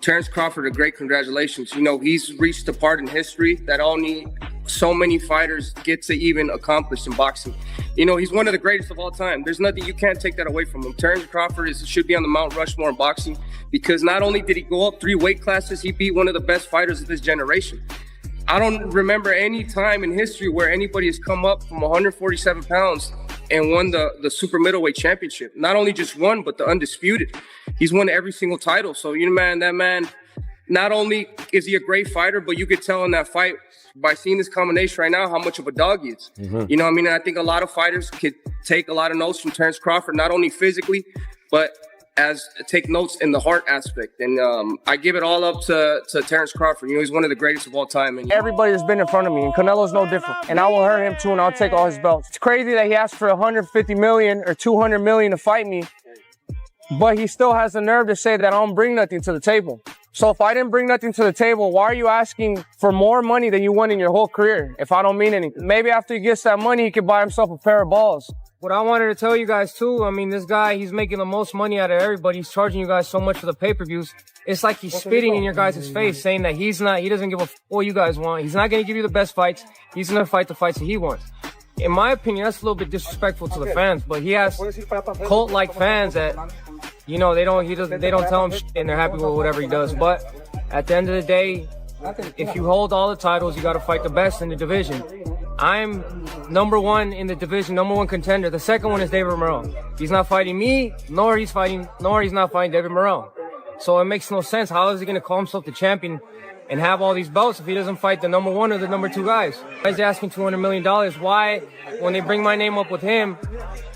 Terrence Crawford, a great congratulations. You know, he's reached a part in history that only so many fighters get to even accomplish in boxing. You know, he's one of the greatest of all time. There's nothing, you can't take that away from him. Terrence Crawford should be on the Mount Rushmore in boxing, because not only did he go up 3 weight classes, he beat one of the best fighters of this generation. I don't remember any time in history where anybody has come up from 147 pounds and won the super middleweight championship. Not only just won, but the undisputed. He's won every single title. So, you know, man, that man, not only is he a great fighter, but you could tell in that fight by seeing this combination right now how much of a dog he is. You know what I mean? And I think a lot of fighters could take a lot of notes from Terrence Crawford, not only physically, but take notes in the heart aspect. And I give it all up to Terrence Crawford. You know, he's one of the greatest of all time. And everybody has been in front of me, and Canelo's no different. And I will hurt him too, and I'll take all his belts. It's crazy that he asked for 150 million or 200 million to fight me, but he still has the nerve to say that I don't bring nothing to the table. So if I didn't bring nothing to the table, why are you asking for more money than you won in your whole career if I don't mean anything? Maybe after he gets that money, he could buy himself a pair of balls. What I wanted to tell you guys too, I mean, this guy, he's making the most money out of everybody. He's charging you guys so much for the pay-per-views. It's like he's spitting in your guys' face, saying that he doesn't give a what you guys want. He's not going to give you the best fights. He's going to fight the fights that he wants. In my opinion, that's a little bit disrespectful to the fans, but he has cult-like fans that, you know, they don't tell him shit and they're happy with whatever he does. But at the end of the day, if you hold all the titles, you got to fight the best in the division. I'm #1 in the division, #1 contender. The second one is David Morrell. He's not fighting me, nor he's not fighting David Morrell. So it makes no sense. How is he going to call himself the champion and have all these belts if he doesn't fight the #1 or the #2 guys? Why is he asking $200 million? Why, when they bring my name up with him,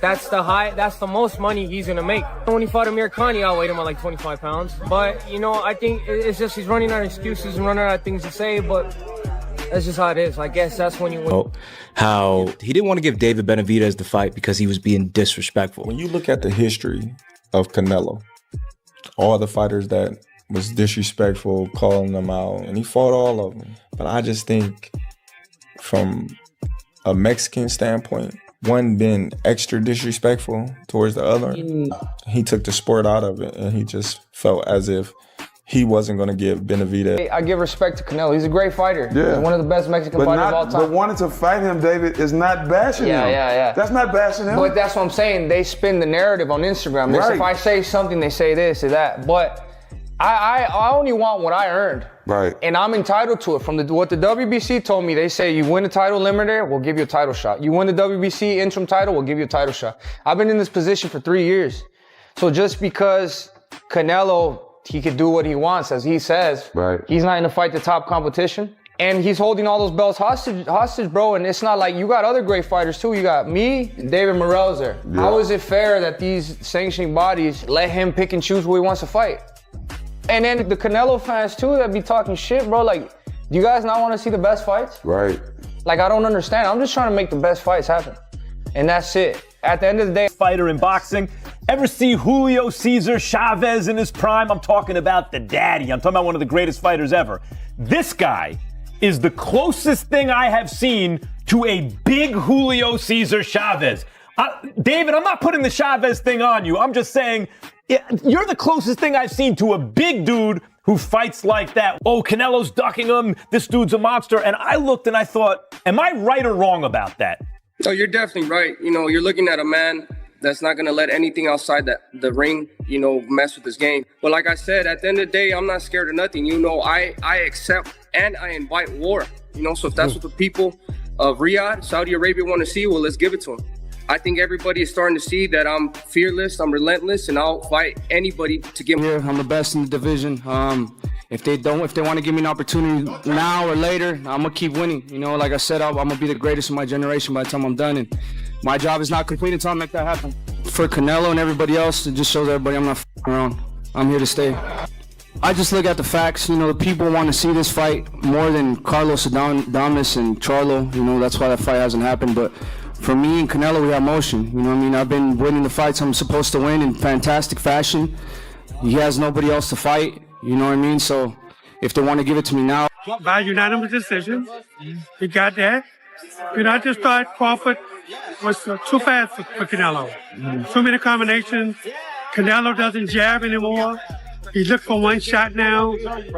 that's the most money he's going to make. When he fought Amir Khan, he outweighed him at like 25 pounds. But, you know, I think it's just he's running out of excuses and running out of things to say, but that's just how it is. I guess that's when you win. How he didn't want to give David Benavidez the fight because he was being disrespectful. When you look at the history of Canelo, all the fighters that was disrespectful, calling them out, and he fought all of them. But I just think from a Mexican standpoint, one being extra disrespectful towards the other, he took the sport out of it, and he just felt as if he wasn't going to give Benavidez. I give respect to Canelo. He's a great fighter. Yeah. He's one of the best Mexican fighters of all time. But wanting to fight him, David, is not bashing him. Yeah. That's not bashing him. But that's what I'm saying. They spin the narrative on Instagram. Right. If I say something, they say this or that. But I only want what I earned. Right. And I'm entitled to it. From what the WBC told me, they say you win the title limiter, we'll give you a title shot. You win the WBC interim title, we'll give you a title shot. I've been in this position for 3 years. So just because Canelo, he could do what he wants, as he says. Right. He's not going to fight the top competition. And he's holding all those belts hostage, bro. And it's not like you got other great fighters too. You got me, David Morrell's there. Yeah. How is it fair that these sanctioning bodies let him pick and choose who he wants to fight? And then the Canelo fans too that be talking shit, bro. Like, do you guys not want to see the best fights? Right. Like, I don't understand. I'm just trying to make the best fights happen. And that's it. At the end of the day, fighter in boxing. Ever see Julio Cesar Chavez in his prime? I'm talking about the daddy. I'm talking about one of the greatest fighters ever. This guy is the closest thing I have seen to a big Julio Cesar Chavez. David, I'm not putting the Chavez thing on you. I'm just saying you're the closest thing I've seen to a big dude who fights like that. Oh, Canelo's ducking him. This dude's a monster. And I looked and I thought, am I right or wrong about that? No, you're definitely right. You know, you're looking at a man that's not going to let anything outside the ring, you know, mess with his game. But like I said, at the end of the day, I'm not scared of nothing. You know, I accept and I invite war. You know, so if that's what the people of Riyadh, Saudi Arabia want to see, well, let's give it to them. I think everybody is starting to see that I'm fearless, I'm relentless, and I'll fight anybody to get me. Yeah, I'm the best in the division. If they want to give me an opportunity now or later, I'm gonna keep winning. You know, like I said, I'm gonna be the greatest in my generation by the time I'm done, and my job is not complete until I make that happen. For Canelo and everybody else, it just shows everybody I'm not f***ing around. I'm here to stay. I just look at the facts. You know, the people want to see this fight more than Carlos Adames and Charlo. You know, that's why that fight hasn't happened. But for me and Canelo, we have motion. You know what I mean? I've been winning the fights I'm supposed to win in fantastic fashion. He has nobody else to fight. You know what I mean? So if they want to give it to me now. By unanimous decision, he got that. And I just thought Crawford was too fast for Canelo. Too many combinations. Canelo doesn't jab anymore. He looked for one shot now.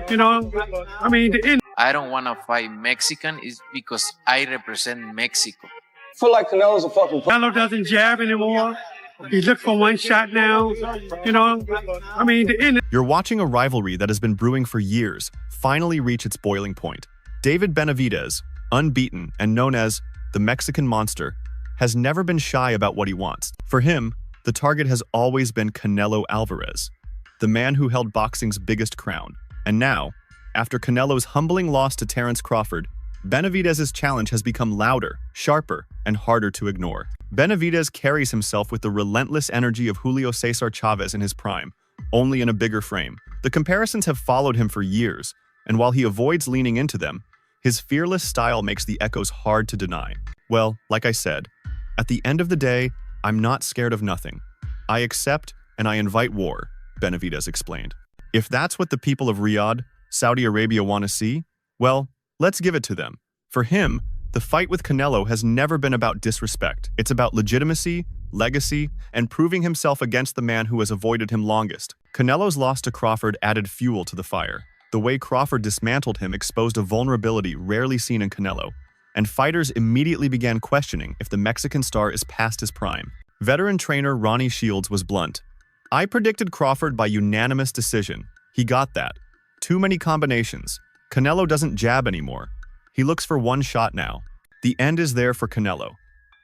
You know, I mean, the end. I don't want to fight Mexican is because I represent Mexico. I feel like Canelo's a fucking. Canelo doesn't jab anymore. He looked for one shot now. You know, I mean, the end. You're watching a rivalry that has been brewing for years finally reach its boiling point. David Benavidez, unbeaten and known as the Mexican Monster, has never been shy about what he wants. For him, the target has always been Canelo Alvarez, the man who held boxing's biggest crown. And now, after Canelo's humbling loss to Terence Crawford, Benavidez's challenge has become louder, sharper, and harder to ignore. Benavidez carries himself with the relentless energy of Julio Cesar Chavez in his prime, only in a bigger frame. The comparisons have followed him for years, and while he avoids leaning into them, his fearless style makes the echoes hard to deny. Well, like I said, at the end of the day, I'm not scared of nothing. I accept and I invite war, Benavidez explained. If that's what the people of Riyadh, Saudi Arabia want to see, well, let's give it to them. For him, the fight with Canelo has never been about disrespect. It's about legitimacy, legacy, and proving himself against the man who has avoided him longest. Canelo's loss to Crawford added fuel to the fire. The way Crawford dismantled him exposed a vulnerability rarely seen in Canelo, and fighters immediately began questioning if the Mexican star is past his prime. Veteran trainer Ronnie Shields was blunt. I predicted Crawford by unanimous decision. He got that. Too many combinations. Canelo doesn't jab anymore. He looks for one shot now. The end is there for Canelo.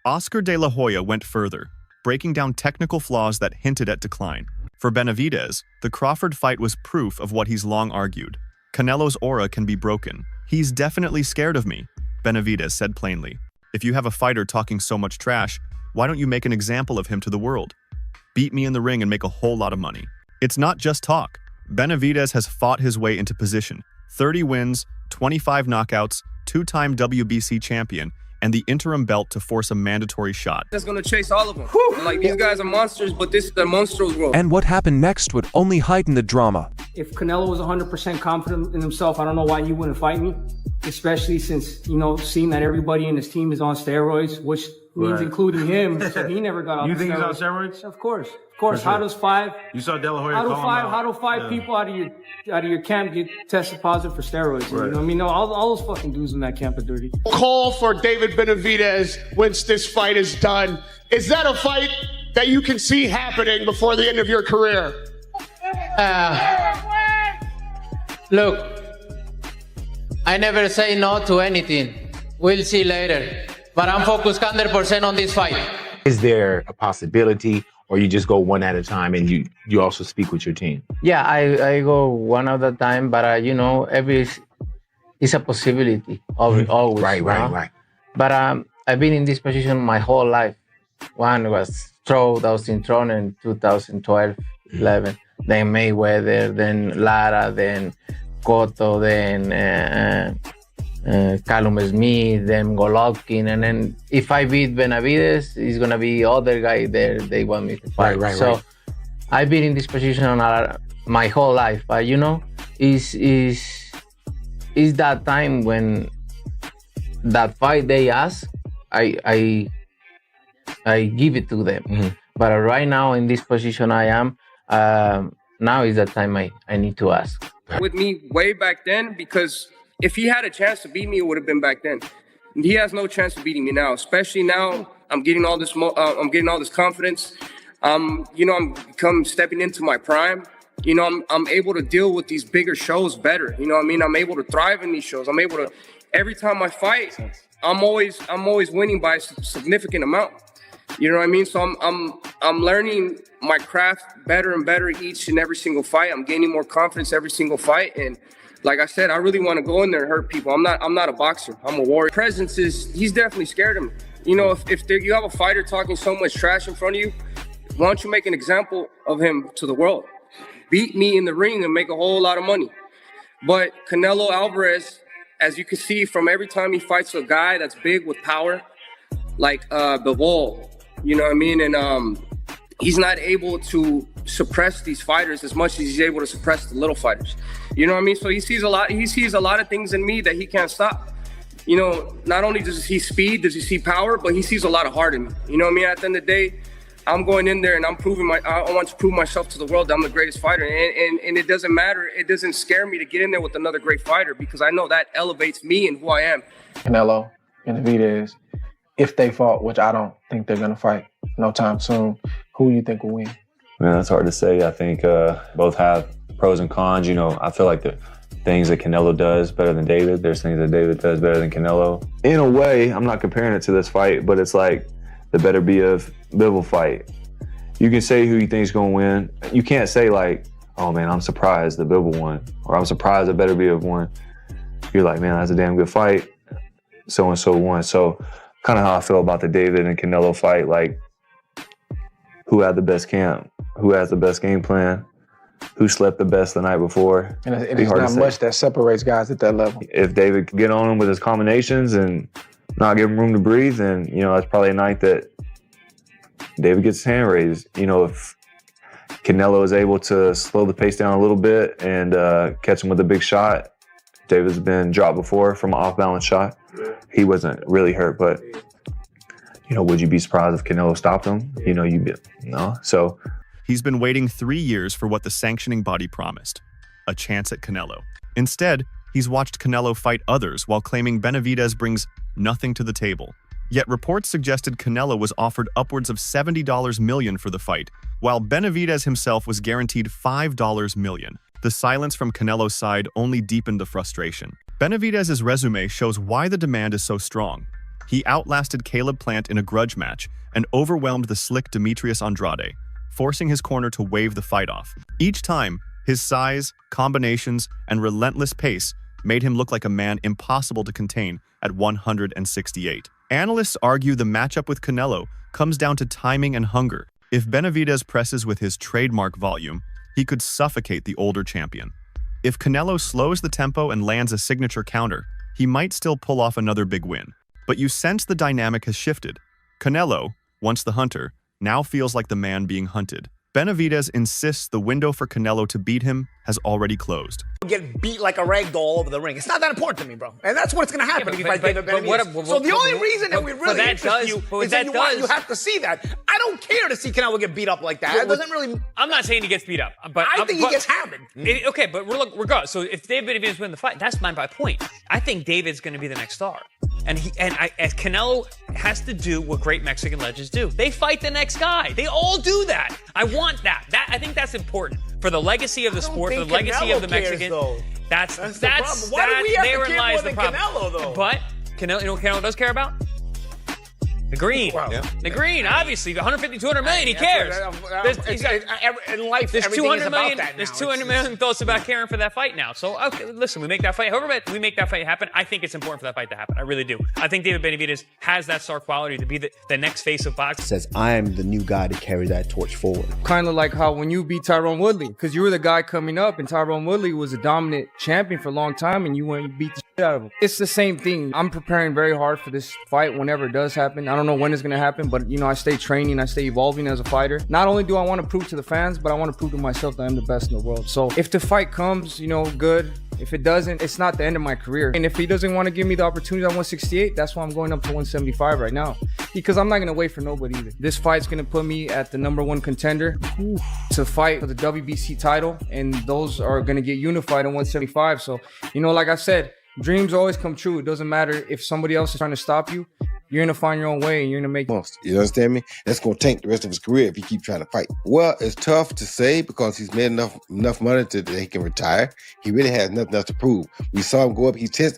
Oscar de la Hoya went further, breaking down technical flaws that hinted at decline. For Benavidez, the Crawford fight was proof of what he's long argued. Canelo's aura can be broken. He's definitely scared of me, Benavidez said plainly. If you have a fighter talking so much trash, why don't you make an example of him to the world? Beat me in the ring and make a whole lot of money. It's not just talk. Benavidez has fought his way into position. 30 wins, 25 knockouts, two-time WBC champion, and the interim belt to force a mandatory shot. That's gonna chase all of them. Like, these guys are monsters, but this is the monstrous world. And what happened next would only heighten the drama. If Canelo was 100% confident in himself, I don't know why he wouldn't fight me. Especially since, you know, seeing that everybody in his team is on steroids, which means including him, so he never got off You the think he's on steroids. steroids? Of course. Of course. Sure. How does five You saw De La Hoya call him out. how do five people out of your camp get tested positive for steroids? Right. You know what I mean? No, all those fucking dudes in that camp are dirty. Call for David Benavidez once this fight is done. Is that a fight that you can see happening before the end of your career? Look, I never say no to anything. We'll see later. But I'm focused 100% on this fight. Is there a possibility, or you just go one at a time and you also speak with your team? Yeah, I go one at a time, but you know, it's a possibility. Always. Right. But I've been in this position my whole life. One was Austin Throne in 2012, 11. Then Mayweather, then Lara, then Cotto, then Callum Smith, then Golovkin, and then if I beat Benavidez, it's gonna be other guy there they want me to fight. So I've been in this position my whole life, but you know, is that time when that fight they ask, I give it to them. Mm-hmm. But right now in this position I am, now is the time I need to ask. With me way back then, because if he had a chance to beat me, it would have been back then. He has no chance of beating me now, especially now. I'm getting all this. I'm getting all this confidence. You know, I'm stepping into my prime. You know, I'm able to deal with these bigger shows better. You know what I mean? I'm able to thrive in these shows. I'm able to. Every time I fight, I'm always winning by a significant amount. You know what I mean? So I'm learning my craft better and better each and every single fight. I'm gaining more confidence every single fight, and like I said, I really want to go in there and hurt people. I'm not a boxer. I'm a warrior. Presence he's definitely scared of me. You know, if you have a fighter talking so much trash in front of you, why don't you make an example of him to the world? Beat me in the ring and make a whole lot of money. But Canelo Alvarez, as you can see from every time he fights a guy that's big with power, like the Wall, you know what I mean? And he's not able to suppress these fighters as much as he's able to suppress the little fighters. You know what I mean? So he sees a lot of things in me that he can't stop. You know, not only does he see speed, does he see power, but he sees a lot of heart in me. You know what I mean? At the end of the day, I'm going in there and I want to prove myself to the world that I'm the greatest fighter. And it doesn't matter. It doesn't scare me to get in there with another great fighter because I know that elevates me and who I am. Canelo, Benavidez, if they fought, which I don't think they're going to fight no time soon, who do you think will win? Man, that's hard to say. I think both have pros and cons. You know, I feel like the things that Canelo does better than David. There's things that David does better than Canelo. In a way, I'm not comparing it to this fight, but it's like the better Bivol fight. You can say who you think is going to win. You can't say like, oh man, I'm surprised that Bivol won, or I'm surprised that better Bivol won. You're like, man, that's a damn good fight. So-and-so won. So kind of how I feel about the David and Canelo fight, like who had the best camp, who has the best game plan, who slept the best the night before. And it's not much that separates guys at that level. If David can get on him with his combinations and not give him room to breathe, then, you know, that's probably a night that David gets his hand raised. You know, if Canelo is able to slow the pace down a little bit and catch him with a big shot, David's been dropped before from an off-balance shot. He wasn't really hurt, but, you know, would you be surprised if Canelo stopped him? You know, no. So he's been waiting 3 years for what the sanctioning body promised, a chance at Canelo. Instead, he's watched Canelo fight others while claiming Benavidez brings nothing to the table. Yet reports suggested Canelo was offered upwards of $70 million for the fight, while Benavidez himself was guaranteed $5 million. The silence from Canelo's side only deepened the frustration. Benavidez's resume shows why the demand is so strong. He outlasted Caleb Plant in a grudge match and overwhelmed the slick Demetrius Andrade, forcing his corner to wave the fight off. Each time, his size, combinations, and relentless pace made him look like a man impossible to contain at 168. Analysts argue the matchup with Canelo comes down to timing and hunger. If Benavidez presses with his trademark volume, he could suffocate the older champion. If Canelo slows the tempo and lands a signature counter, he might still pull off another big win. But you sense the dynamic has shifted. Canelo, once the hunter, now feels like the man being hunted. Benavidez insists the window for Canelo to beat him has already closed. Get beat like a rag doll all over the ring. It's not that important to me, bro. And that's what's going to happen if you fight David Benavidez. So the only reason that we really interest you is that you have to see that. I don't care to see Canelo get beat up like that. It doesn't really... I'm not saying he gets beat up, but I think he gets hammered. Okay, but regardless. So if David Benavidez wins the fight, that's my point. I think David's going to be the next star. And Canelo has to do what great Mexican legends do. They fight the next guy. They all do that. I want that. I think that's important for the legacy of the sport, for the legacy of the Mexican. That's the problem. Why do we have to care more than Canelo, though? But Canelo, you know what Canelo does care about? The green. The green, obviously. 150, 200 million, he cares. In life, there's everything 200 is million, about that now. there's 200 million thoughts about caring for that fight now. So, okay, listen, we make that fight. However, we make that fight happen. I think it's important for that fight to happen. I really do. I think David Benavidez has that star quality to be the next face of boxing. Says, I am the new guy to carry that torch forward. Kind of like how when you beat Tyrone Woodley, because you were the guy coming up, and Tyrone Woodley was a dominant champion for a long time, and you went and beat the shit out of him. It's the same thing. I'm preparing very hard for this fight whenever it does happen. I don't know when it's going to happen, but, you know, I stay training, I stay evolving as a fighter. Not only do I want to prove to the fans, but I want to prove to myself that I'm the best in the world. So if the fight comes, you know, good. If it doesn't, it's not the end of my career. And if he doesn't want to give me the opportunity at 168, that's why I'm going up to 175 right now. Because I'm not going to wait for nobody either. This fight's going to put me at the #1 contender to fight for the WBC title. And those are going to get unified at 175. So, you know, like I said, dreams always come true. It doesn't matter if somebody else is trying to stop you. You're going to find your own way and you're going to make it. You understand me? That's going to tank the rest of his career if he keeps trying to fight. Well, it's tough to say because he's made enough money that he can retire. He really has nothing else to prove. We saw him go up. He did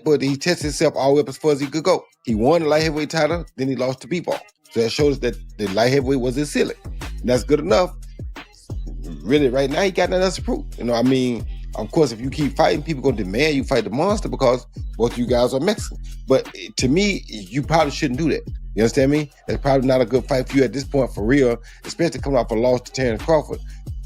but he tested himself all the way up as far as he could go. He won the light heavyweight title, then he lost to B-Ball. So that shows that the light heavyweight was his ceiling. And that's good enough. Really, right now, he got nothing else to prove. You know, I mean, of course, if you keep fighting, people going to demand you fight the monster because both of you guys are Mexican. But to me, you probably shouldn't do that. You understand me? That's probably not a good fight for you at this point, for real, especially coming off a loss to Terrence Crawford.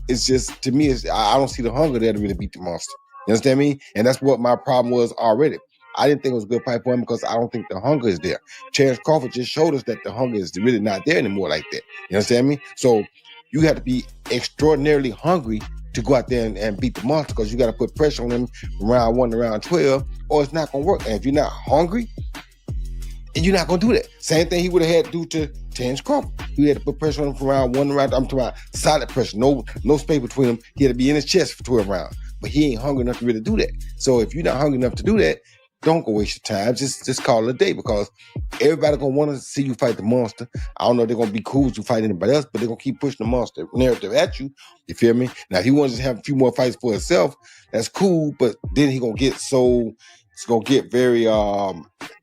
It's just, to me, I don't see the hunger there to really beat the monster. You understand me? And that's what my problem was already. I didn't think it was a good fight for him because I don't think the hunger is there. Terrence Crawford just showed us that the hunger is really not there anymore like that. You understand me? So you have to be extraordinarily hungry to go out there and beat the monster because you got to put pressure on him from round 1 to round 12 or it's not going to work. And if you're not hungry, And you're not gonna do that. Same thing he would have had to do to Terence Crawford. He had to put pressure on him for round 1 round. I'm talking about solid pressure, no space between them. He had to be in his chest for 12 rounds. But he ain't hungry enough to really do that. So if you're not hungry enough to do that, don't go waste your time. Just call it a day, because everybody gonna want to see you fight the monster. I don't know if they're gonna be cool with you fight anybody else, but they're gonna keep pushing the monster narrative at you. You feel me? Now, if he wants to have a few more fights for himself, that's cool. But then he gonna get it's gonna get very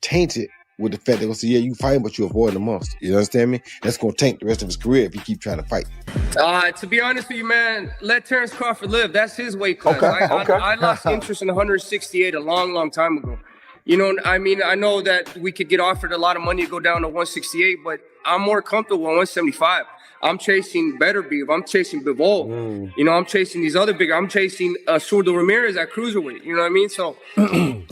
tainted with the fact they're gonna say, yeah, you fighting, but you avoid the monster. You understand me? That's gonna tank the rest of his career if he keep trying to fight. To be honest with you, man, let Terence Crawford live. That's his weight class. I lost interest in 168 a long time ago. You know, I mean, I know that we could get offered a lot of money to go down to 168, but I'm more comfortable at 175. I'm chasing better beef. I'm chasing Bivol. You know, I'm chasing these other big. I'm chasing Surdo Ramirez at cruiserweight. You know what I mean? So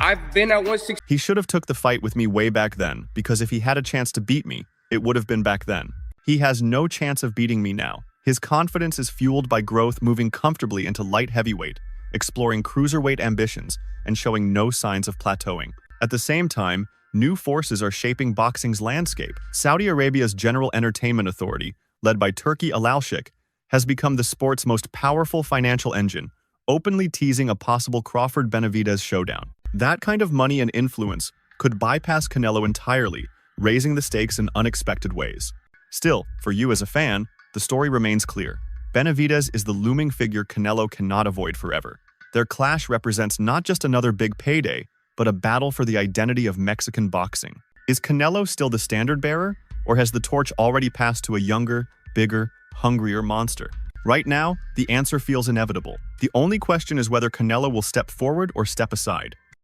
I've been at 160. He should have took the fight with me way back then, because if he had a chance to beat me, it would have been back then. He has no chance of beating me now. His confidence is fueled by growth, moving comfortably into light heavyweight, exploring cruiserweight ambitions, and showing no signs of plateauing. At the same time, new forces are shaping boxing's landscape. Saudi Arabia's General Entertainment Authority, led by Turki Alalshik, has become the sport's most powerful financial engine, openly teasing a possible Crawford-Benavidez showdown. That kind of money and influence could bypass Canelo entirely, raising the stakes in unexpected ways. Still, for you as a fan, the story remains clear. Benavidez is the looming figure Canelo cannot avoid forever. Their clash represents not just another big payday, but a battle for the identity of Mexican boxing. Is Canelo still the standard bearer, or has the torch already passed to a younger, bigger, hungrier monster? Right now, the answer feels inevitable. The only question is whether Canelo will step forward or step aside.